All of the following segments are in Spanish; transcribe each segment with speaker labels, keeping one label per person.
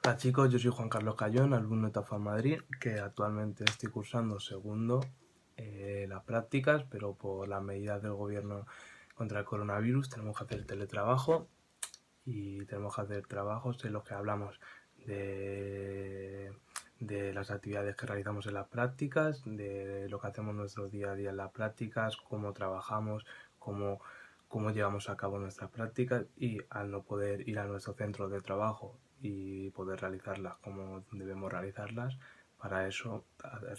Speaker 1: Hola chicos, yo soy Juan Carlos Cayón, alumno de TAFA Madrid, que actualmente estoy cursando segundo las prácticas, pero por las medidas del gobierno contra el coronavirus tenemos que hacer teletrabajo y tenemos que hacer trabajos en los que hablamos de, de las actividades que realizamos en las prácticas, de lo que hacemos nuestro día a día en las prácticas, cómo trabajamos, cómo llevamos a cabo nuestras prácticas, y al no poder ir a nuestro centro de trabajo y poder realizarlas como debemos realizarlas, para eso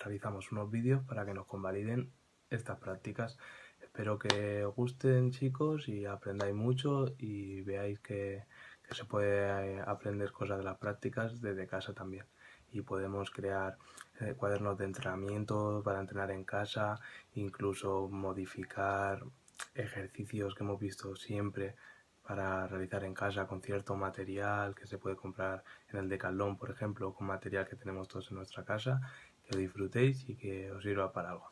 Speaker 1: realizamos unos vídeos para que nos convaliden estas prácticas. Espero que os gusten chicos y aprendáis mucho y veáis que se puede aprender cosas de las prácticas desde casa también. Y podemos crear cuadernos de entrenamiento para entrenar en casa, incluso modificar ejercicios que hemos visto siempre para realizar en casa con cierto material que se puede comprar en el Decathlon, por ejemplo, con material que tenemos todos en nuestra casa. Que lo disfrutéis y que os sirva para algo.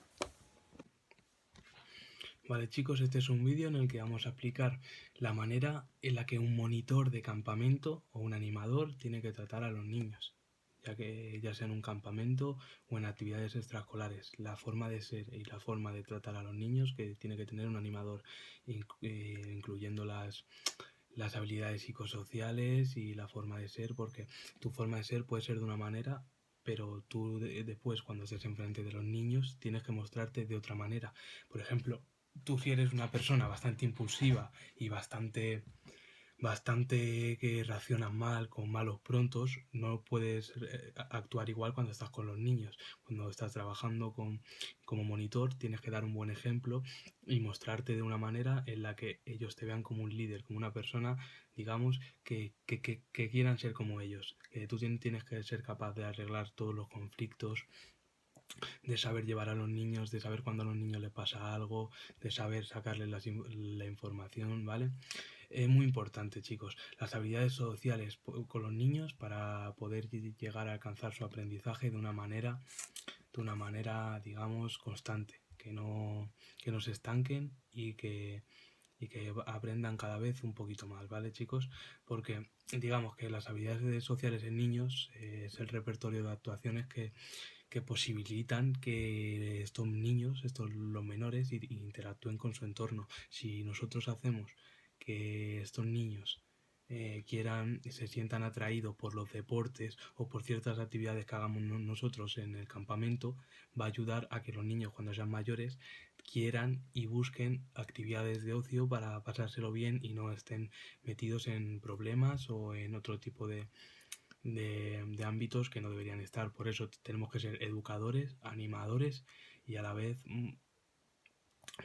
Speaker 1: Vale chicos, este es un vídeo en el que vamos a explicar la manera en la que un monitor de campamento o un animador tiene que tratar a los niños, ya sea en un campamento o en actividades extraescolares, la forma de ser y la forma de tratar a los niños que tiene que tener un animador, incluyendo las habilidades psicosociales y la forma de ser, porque tu forma de ser puede ser de una manera, pero tú después cuando estés enfrente de los niños tienes que mostrarte de otra manera. Por ejemplo, tú si eres una persona bastante impulsiva y bastante que reaccionas mal, con malos prontos, no puedes actuar igual cuando estás con los niños. Cuando estás trabajando como monitor, tienes que dar un buen ejemplo y mostrarte de una manera en la que ellos te vean como un líder, como una persona, digamos, que quieran ser como ellos. Que tú tienes que ser capaz de arreglar todos los conflictos, de saber llevar a los niños, de saber cuando a los niños les pasa algo, de saber sacarles la información, ¿vale? Es muy importante, chicos, las habilidades sociales con los niños para poder llegar a alcanzar su aprendizaje de una manera, digamos, constante, que no se estanquen y que aprendan cada vez un poquito más, ¿vale, chicos? Porque digamos que las habilidades sociales en niños es el repertorio de actuaciones que posibilitan que estos niños, los menores, interactúen con su entorno. Si nosotros hacemos que estos niños se sientan atraídos por los deportes o por ciertas actividades que hagamos nosotros en el campamento, va a ayudar a que los niños cuando sean mayores quieran y busquen actividades de ocio para pasárselo bien y no estén metidos en problemas o en otro tipo de ámbitos que no deberían estar. Por eso tenemos que ser educadores, animadores y a la vez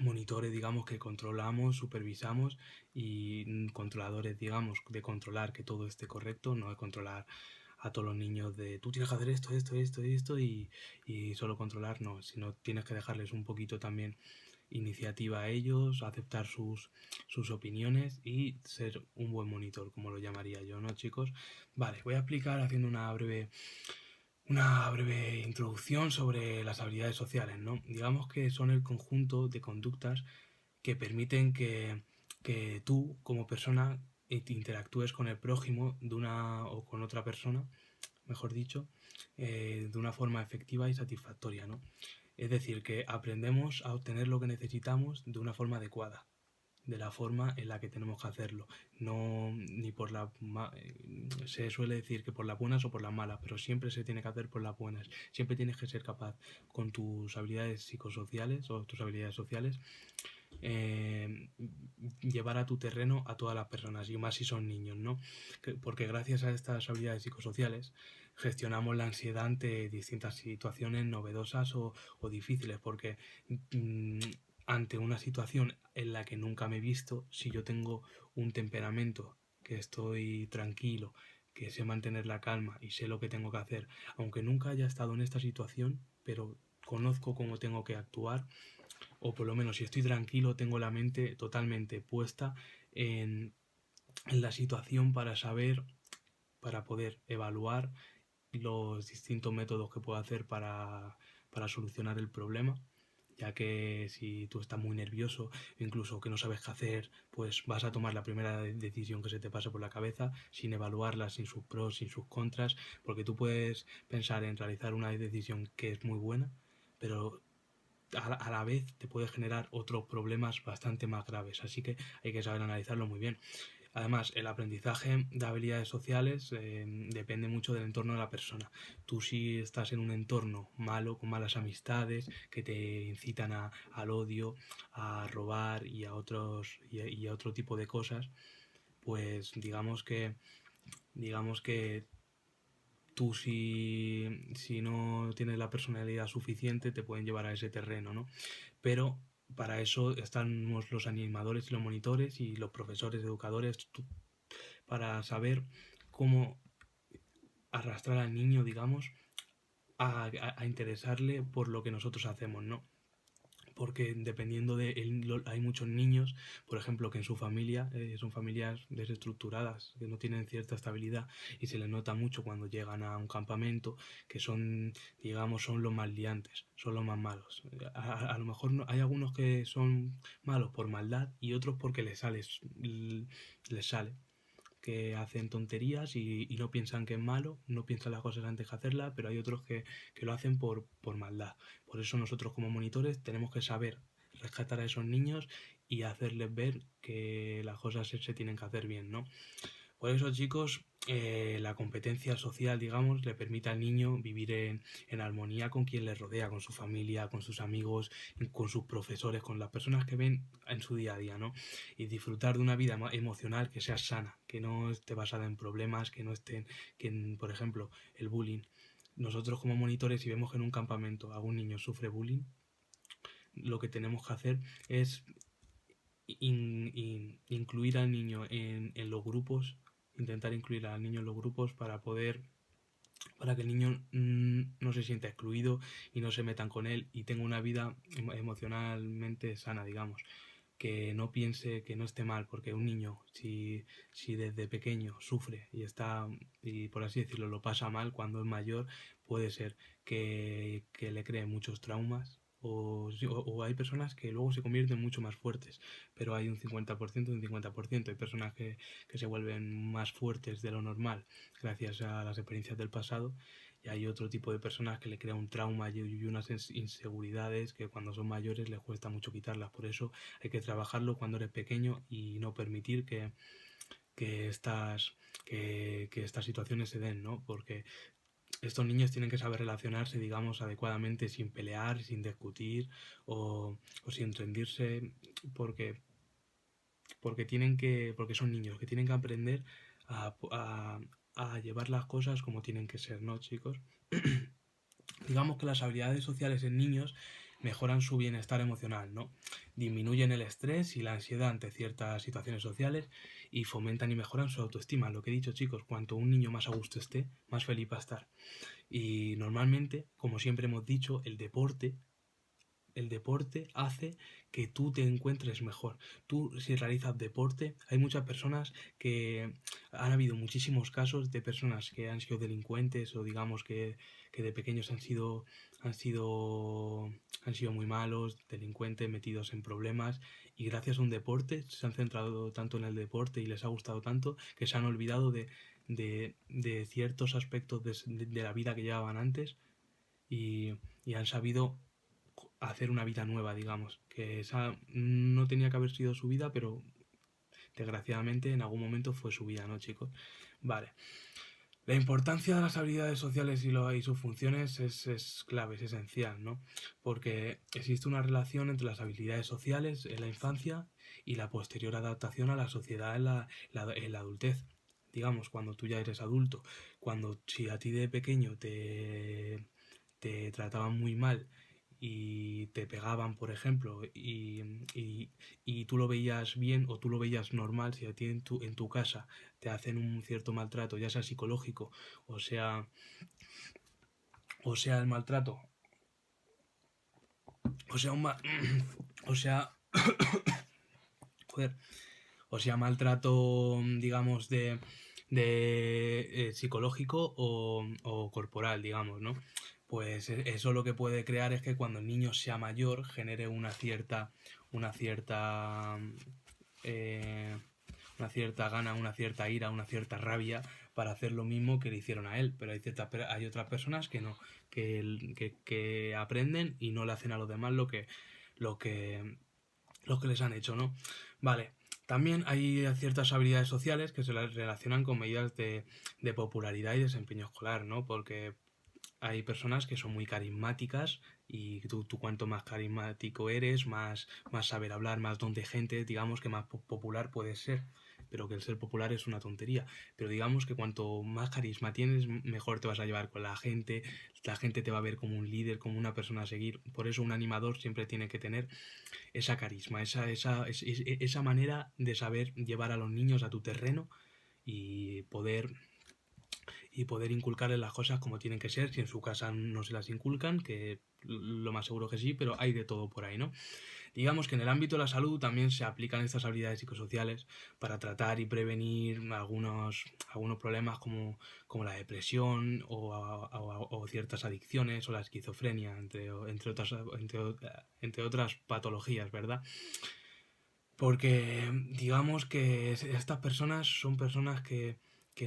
Speaker 1: monitores, digamos, que controlamos, supervisamos y controladores, digamos, de controlar que todo esté correcto, no de controlar a todos los niños de tú tienes que hacer esto, esto, esto y esto y solo controlar, no, sino tienes que dejarles un poquito también iniciativa a ellos, aceptar sus opiniones y ser un buen monitor, como lo llamaría yo, ¿no, chicos? Vale, voy a explicar haciendo una breve introducción sobre las habilidades sociales, ¿no? Digamos que son el conjunto de conductas que permiten que tú, como persona, interactúes con el prójimo de una o con otra persona, mejor dicho, de una forma efectiva y satisfactoria, ¿no? Es decir, que aprendemos a obtener lo que necesitamos de una forma adecuada, de la forma en la que tenemos que hacerlo. No, ni por se suele decir que por las buenas o por las malas, pero siempre se tiene que hacer por las buenas. Siempre tienes que ser capaz con tus habilidades psicosociales o tus habilidades sociales eh, llevar a tu terreno a todas las personas y más si son niños, ¿no? Porque gracias a estas habilidades psicosociales gestionamos la ansiedad ante distintas situaciones novedosas o difíciles, porque mmm, ante una situación en la que nunca me he visto, si yo tengo un temperamento que estoy tranquilo, que sé mantener la calma y sé lo que tengo que hacer, aunque nunca haya estado en esta situación, pero conozco cómo tengo que actuar, o por lo menos si estoy tranquilo, tengo la mente totalmente puesta en la situación para poder evaluar los distintos métodos que puedo hacer para solucionar el problema ya que si tú estás muy nervioso, incluso que no sabes qué hacer, pues vas a tomar la primera decisión que se te pase por la cabeza, sin evaluarla, sin sus pros, sin sus contras, porque tú puedes pensar en realizar una decisión que es muy buena, pero a la vez te puede generar otros problemas bastante más graves, así que hay que saber analizarlo muy bien. Además, el aprendizaje de habilidades sociales depende mucho del entorno de la persona. Tú si estás en un entorno malo, con malas amistades, que te incitan al odio, a robar y a otro tipo de cosas, pues digamos que tú si no tienes la personalidad suficiente te pueden llevar a ese terreno, ¿no? Pero para eso están los animadores y los monitores y los profesores, educadores, para saber cómo arrastrar al niño, digamos, a interesarle por lo que nosotros hacemos, ¿no? Porque dependiendo de hay muchos niños, por ejemplo, que en su familia son familias desestructuradas, que no tienen cierta estabilidad y se les nota mucho cuando llegan a un campamento, que son, digamos, son los más liantes, son los más malos. A lo mejor hay algunos que son malos por maldad y otros porque les sale que hacen tonterías y no piensan que es malo, no piensan las cosas antes de hacerlas, pero hay otros que lo hacen por maldad. Por eso nosotros como monitores tenemos que saber rescatar a esos niños y hacerles ver que las cosas se tienen que hacer bien, ¿no? Por eso, chicos, la competencia social, digamos, le permite al niño vivir en armonía con quien le rodea, con su familia, con sus amigos, con sus profesores, con las personas que ven en su día a día, ¿no? Y disfrutar de una vida emocional que sea sana, que no esté basada en problemas, que no estén, por ejemplo, el bullying. Nosotros como monitores, si vemos que en un campamento algún niño sufre bullying, lo que tenemos que hacer es incluir al niño en los grupos, intentar incluir al niño en los grupos para que el niño no se sienta excluido y no se metan con él y tenga una vida emocionalmente sana, digamos. Que no piense que no esté mal, porque un niño, si desde pequeño sufre y está, y por así decirlo, lo pasa mal cuando es mayor, puede ser que le cree muchos traumas o hay personas que luego se convierten mucho más fuertes, pero hay un 50% y un 50%. Hay personas que se vuelven más fuertes de lo normal gracias a las experiencias del pasado y hay otro tipo de personas que le crea un trauma y unas inseguridades que cuando son mayores les cuesta mucho quitarlas. Por eso hay que trabajarlo cuando eres pequeño y no permitir que, estas, que estas situaciones se den, ¿no? Porque estos niños tienen que saber relacionarse, digamos, adecuadamente sin pelear, sin discutir o sin rendirse, porque, porque son niños, que tienen que aprender a llevar las cosas como tienen que ser, ¿no, chicos? Digamos que las habilidades sociales en niños mejoran su bienestar emocional, ¿no? Disminuyen el estrés y la ansiedad ante ciertas situaciones sociales y fomentan y mejoran su autoestima. Lo que he dicho, chicos, cuanto un niño más a gusto esté, más feliz va a estar. Y normalmente, como siempre hemos dicho, el deporte hace que tú te encuentres mejor. Tú, si realizas deporte, hay muchas personas que han habido muchísimos casos de personas que han sido delincuentes o digamos que de pequeños han sido, han sido muy malos, delincuentes, metidos en problemas y gracias a un deporte se han centrado tanto en el deporte y les ha gustado tanto que se han olvidado de ciertos aspectos de la vida que llevaban antes y han sabido hacer una vida nueva, digamos, que esa no tenía que haber sido su vida, pero desgraciadamente en algún momento fue su vida, ¿no, chicos? Vale. La importancia de las habilidades sociales y sus funciones es clave, es esencial, ¿no? Porque existe una relación entre las habilidades sociales en la infancia y la posterior adaptación a la sociedad en la adultez. Digamos, cuando tú ya eres adulto, cuando si a ti de pequeño te trataban muy mal y te pegaban, por ejemplo, y tú lo veías bien o tú lo veías normal, si a ti en tu casa te hacen un cierto maltrato, ya sea psicológico o sea, o sea el maltrato, o sea un o sea, joder, o sea maltrato, digamos, de psicológico o corporal, digamos, ¿no? pues eso lo que puede crear es que cuando el niño sea mayor genere una cierta, eh, una cierta gana, una cierta ira, una cierta rabia para hacer lo mismo que le hicieron a él. Pero hay otras personas que no, que aprenden y no le hacen a los demás lo que, lo que les han hecho, ¿no? Vale. También hay ciertas habilidades sociales que se las relacionan con medidas de popularidad y desempeño escolar, ¿no? Porque hay personas que son muy carismáticas y tú cuanto más carismático eres, más saber hablar, más don de gente, digamos que más popular puedes ser. Pero que el ser popular es una tontería. Pero digamos que cuanto más carisma tienes, mejor te vas a llevar con la gente te va a ver como un líder, como una persona a seguir. Por eso un animador siempre tiene que tener esa carisma, esa manera de saber llevar a los niños a tu terreno y poder inculcarles las cosas como tienen que ser. Si en su casa no se las inculcan, que lo más seguro que sí, pero hay de todo por ahí, ¿no? Digamos que en el ámbito de la salud también se aplican estas habilidades psicosociales para tratar y prevenir algunos problemas como la depresión o ciertas adicciones o la esquizofrenia, entre otras patologías, ¿verdad? Porque digamos que estas personas son personas que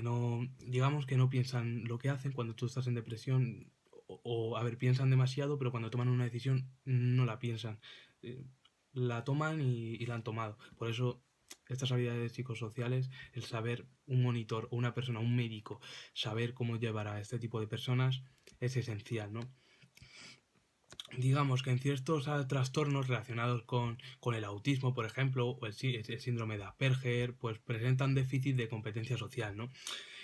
Speaker 1: no, digamos que no piensan lo que hacen cuando tú estás en depresión, a ver, piensan demasiado, pero cuando toman una decisión no la piensan. Eh, la toman y la han tomado. Por eso estas habilidades psicosociales, el saber un monitor o una persona, un médico, saber cómo llevar a este tipo de personas es esencial, ¿no? Digamos que en ciertos trastornos relacionados con el autismo, por ejemplo, o el síndrome de Asperger, pues presentan déficit de competencia social, ¿no?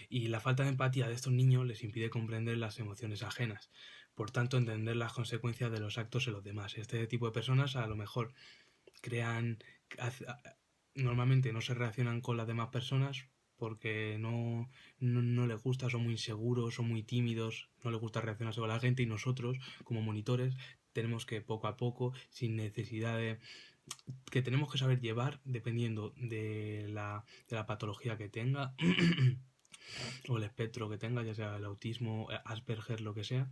Speaker 1: Y la falta de empatía de estos niños les impide comprender las emociones ajenas, por tanto entender las consecuencias de los actos en los demás. Este tipo de personas a lo mejor crean, normalmente no se relacionan con las demás personas porque no les gusta, son muy inseguros, son muy tímidos, no les gusta relacionarse con la gente y nosotros como monitores tenemos que poco a poco, sin necesidad que tenemos que saber llevar dependiendo de la patología que tenga o el espectro que tenga, ya sea el autismo, Asperger, lo que sea,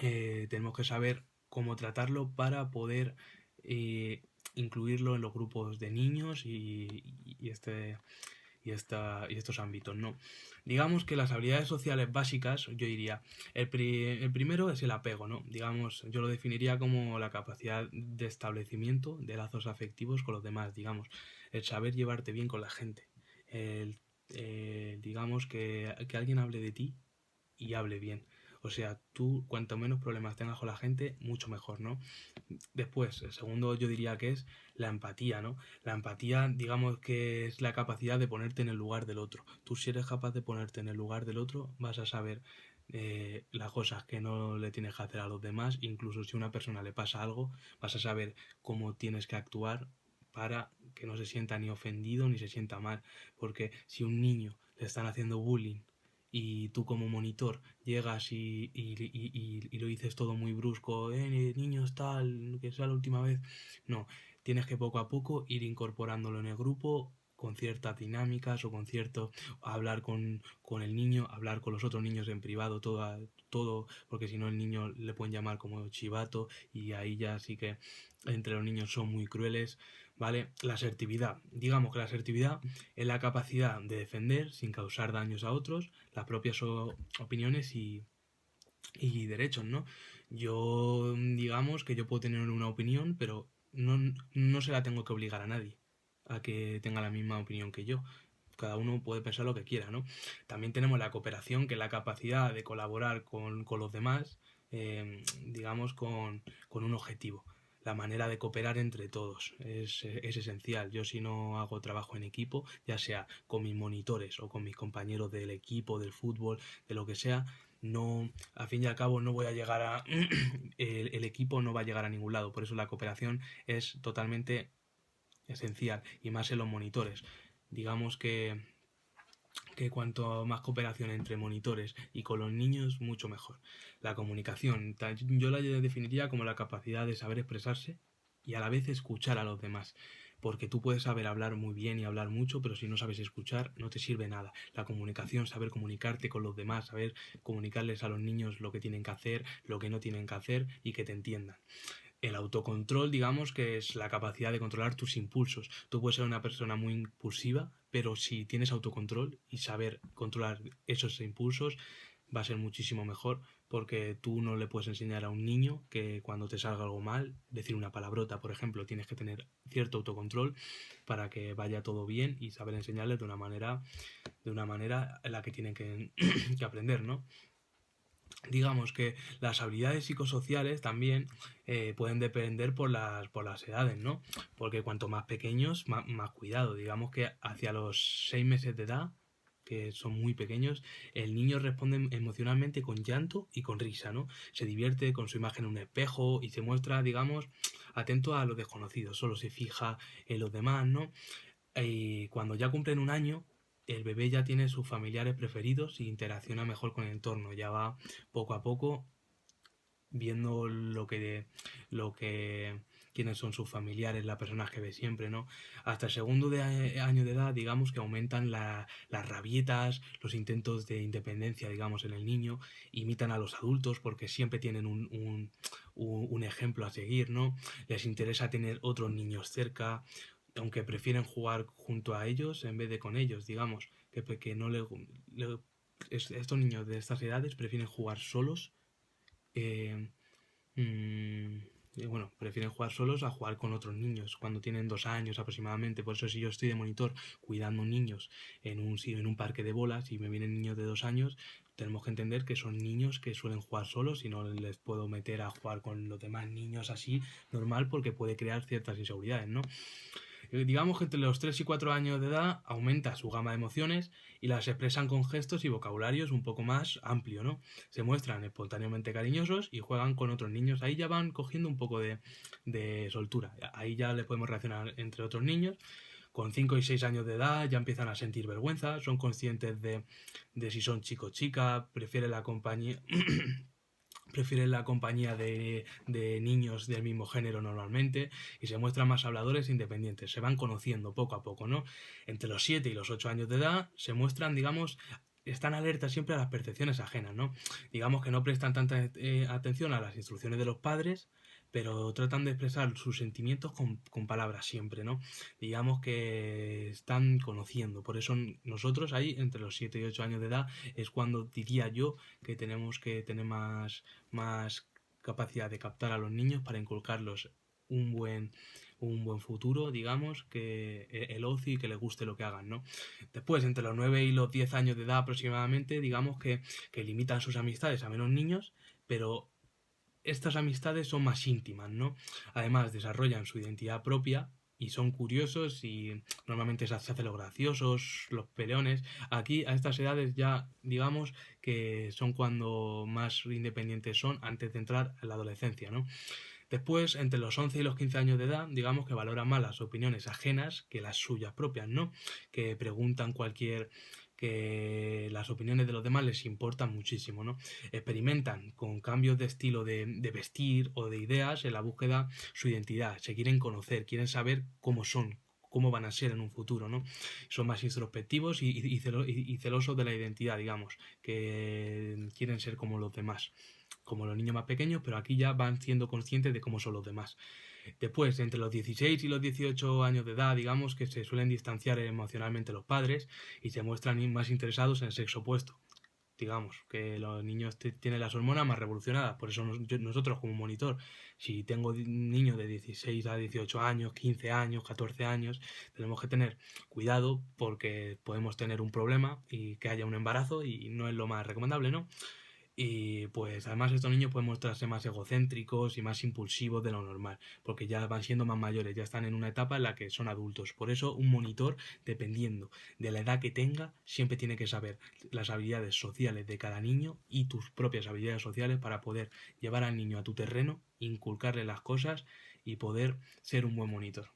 Speaker 1: tenemos que saber cómo tratarlo para poder eh, incluirlo en los grupos de niños y estos ámbitos, ¿no? Digamos que las habilidades sociales básicas, yo diría, el primero es el apego, ¿no? Digamos, yo lo definiría como la capacidad de establecimiento de lazos afectivos con los demás, digamos, el saber llevarte bien con la gente, el, digamos que alguien hable de ti y hable bien. O sea, tú cuanto menos problemas tengas con la gente, mucho mejor, ¿no? Después, el segundo yo diría que es la empatía, ¿no? La empatía, digamos que es la capacidad de ponerte en el lugar del otro. Tú si eres capaz de ponerte en el lugar del otro, vas a saber las cosas que no le tienes que hacer a los demás. Incluso si a una persona le pasa algo, vas a saber cómo tienes que actuar para que no se sienta ni ofendido ni se sienta mal. Porque si a un niño le están haciendo bullying y tú como monitor llegas y lo dices todo muy brusco, niños tal, que sea la última vez. No, tienes que poco a poco ir incorporándolo en el grupo con ciertas dinámicas o hablar con el niño, hablar con los otros niños en privado, todo, porque si no el niño le pueden llamar como chivato y ahí ya sí que entre los niños son muy crueles, ¿vale? La asertividad. Digamos que la asertividad es la capacidad de defender sin causar daños a otros las propias opiniones y derechos, ¿no? Yo, digamos que yo puedo tener una opinión, pero no se la tengo que obligar a nadie a que tenga la misma opinión que yo. Cada uno puede pensar lo que quiera, ¿no? También tenemos la cooperación, que es la capacidad de colaborar con los demás, digamos, con un objetivo. La manera de cooperar entre todos es esencial. Yo si no hago trabajo en equipo, ya sea con mis monitores o con mis compañeros del equipo, del fútbol, de lo que sea, no, al fin y al cabo no voy a llegar a el equipo no va a llegar a ningún lado. Por eso la cooperación es totalmente esencial y más en los monitores. Digamos que cuanto más cooperación entre monitores y con los niños, mucho mejor. La comunicación, yo la definiría como la capacidad de saber expresarse y a la vez escuchar a los demás. porque tú puedes saber hablar muy bien y hablar mucho, pero si no sabes escuchar no te sirve nada. La comunicación, saber comunicarte con los demás, saber comunicarles a los niños lo que tienen que hacer, lo que no tienen que hacer y que te entiendan. El autocontrol, digamos que es la capacidad de controlar tus impulsos. Tú puedes ser una persona muy impulsiva, pero si tienes autocontrol y saber controlar esos impulsos, va a ser muchísimo mejor, porque tú no le puedes enseñar a un niño que cuando te salga algo mal, decir una palabrota, por ejemplo, tienes que tener cierto autocontrol para que vaya todo bien y saber enseñarles de una manera en la que tienen que, que aprender, ¿no? Digamos que las habilidades psicosociales también pueden depender por las edades, ¿no? Porque cuanto más pequeños, más cuidado. Digamos que hacia los 6 meses de edad, que son muy pequeños, el niño responde emocionalmente con llanto y con risa, ¿no? Se divierte con su imagen en un espejo y se muestra, digamos, atento a lo desconocido, solo se fija en los demás, ¿no? Y cuando ya cumplen un año, el bebé ya tiene sus familiares preferidos y interacciona mejor con el entorno. Ya va poco a poco viendo lo que quiénes son sus familiares, las personas que ve siempre, ¿no? Hasta el segundo año de edad, digamos que aumentan las rabietas, los intentos de independencia, digamos, en el niño, imitan a los adultos porque siempre tienen un ejemplo a seguir, ¿no? Les interesa tener otros niños cerca, aunque prefieren jugar junto a ellos en vez de con ellos, digamos, que no estos niños de estas edades prefieren jugar solos. eh, mm, bueno, prefieren jugar solos a jugar con otros niños cuando tienen 2 años aproximadamente. Por eso, si yo estoy de monitor cuidando niños en un parque de bolas y me vienen niños de 2 años, tenemos que entender que son niños que suelen jugar solos y no les puedo meter a jugar con los demás niños así normal, porque puede crear ciertas inseguridades, ¿no? Digamos que entre los 3 y 4 años de edad aumenta su gama de emociones y las expresan con gestos y vocabularios un poco más amplio, ¿no? Se muestran espontáneamente cariñosos y juegan con otros niños. Ahí ya van cogiendo un poco de soltura. Ahí ya les podemos reaccionar entre otros niños. Con 5 y 6 años de edad ya empiezan a sentir vergüenza, son conscientes de si son chico o chica, prefieren la compañía. Prefieren la compañía de niños del mismo género normalmente y se muestran más habladores e independientes. Se van conociendo poco a poco, ¿no? Entre los 7 y los 8 años de edad se muestran, digamos, están alertas siempre a las percepciones ajenas, ¿no? Digamos que no prestan tanta atención a las instrucciones de los padres, pero tratan de expresar sus sentimientos con palabras siempre, ¿no? Digamos que están conociendo. Por eso nosotros ahí, entre los 7 y 8 años de edad, es cuando diría yo que tenemos que tener más capacidad de captar a los niños para inculcarlos un buen, un buen futuro, digamos, que el ocio y que les guste lo que hagan, ¿no? Después, entre los 9 y los 10 años de edad aproximadamente, digamos que limitan sus amistades a menos niños, pero estas amistades son más íntimas, ¿no? Además, desarrollan su identidad propia y son curiosos y normalmente se hacen los graciosos, los peleones. Aquí, a estas edades ya, digamos que son cuando más independientes son antes de entrar en la adolescencia, ¿no? Después, entre los 11 y los 15 años de edad, digamos que valoran más las opiniones ajenas que las suyas propias, ¿no? Que preguntan que las opiniones de los demás les importan muchísimo, ¿no? Experimentan con cambios de estilo de vestir o de ideas en la búsqueda su identidad, se quieren conocer, quieren saber cómo son, cómo van a ser en un futuro, ¿no? Son más introspectivos y celosos de la identidad, digamos, que quieren ser como los demás, como los niños más pequeños, pero aquí ya van siendo conscientes de cómo son los demás. Después, entre los 16 y los 18 años de edad, digamos que se suelen distanciar emocionalmente los padres y se muestran más interesados en el sexo opuesto. Digamos que los niños tienen las hormonas más revolucionadas, por eso nosotros como monitor, si tengo un niño de 16 a 18 años, 15 años, 14 años, tenemos que tener cuidado porque podemos tener un problema y que haya un embarazo y no es lo más recomendable, ¿no? Y pues además estos niños pueden mostrarse más egocéntricos y más impulsivos de lo normal, porque ya van siendo más mayores, ya están en una etapa en la que son adultos. Por eso un monitor, dependiendo de la edad que tenga, siempre tiene que saber las habilidades sociales de cada niño y tus propias habilidades sociales para poder llevar al niño a tu terreno, inculcarle las cosas y poder ser un buen monitor.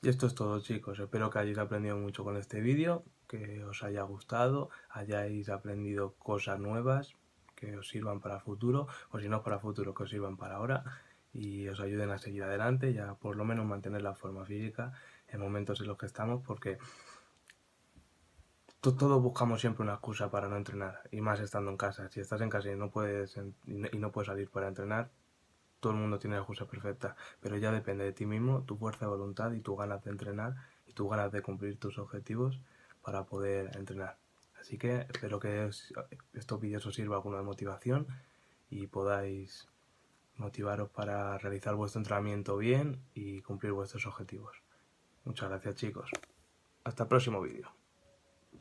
Speaker 1: Y esto es todo, chicos, espero que hayáis aprendido mucho con este vídeo, que os haya gustado, hayáis aprendido cosas nuevas que os sirvan para el futuro, o si no para el futuro, que os sirvan para ahora. y os ayuden a seguir adelante y a por lo menos mantener la forma física en momentos en los que estamos, porque todos buscamos siempre una excusa para no entrenar, y más estando en casa. Si estás en casa y no puedes, y no puedes salir para entrenar, todo el mundo tiene la excusa perfecta, pero ya depende de ti mismo, tu fuerza de voluntad y tus ganas de entrenar y tus ganas de cumplir tus objetivos para poder entrenar. Así que espero que estos vídeos os sirva alguna motivación y podáis motivaros para realizar vuestro entrenamiento bien y cumplir vuestros objetivos. Muchas gracias, chicos. Hasta el próximo vídeo.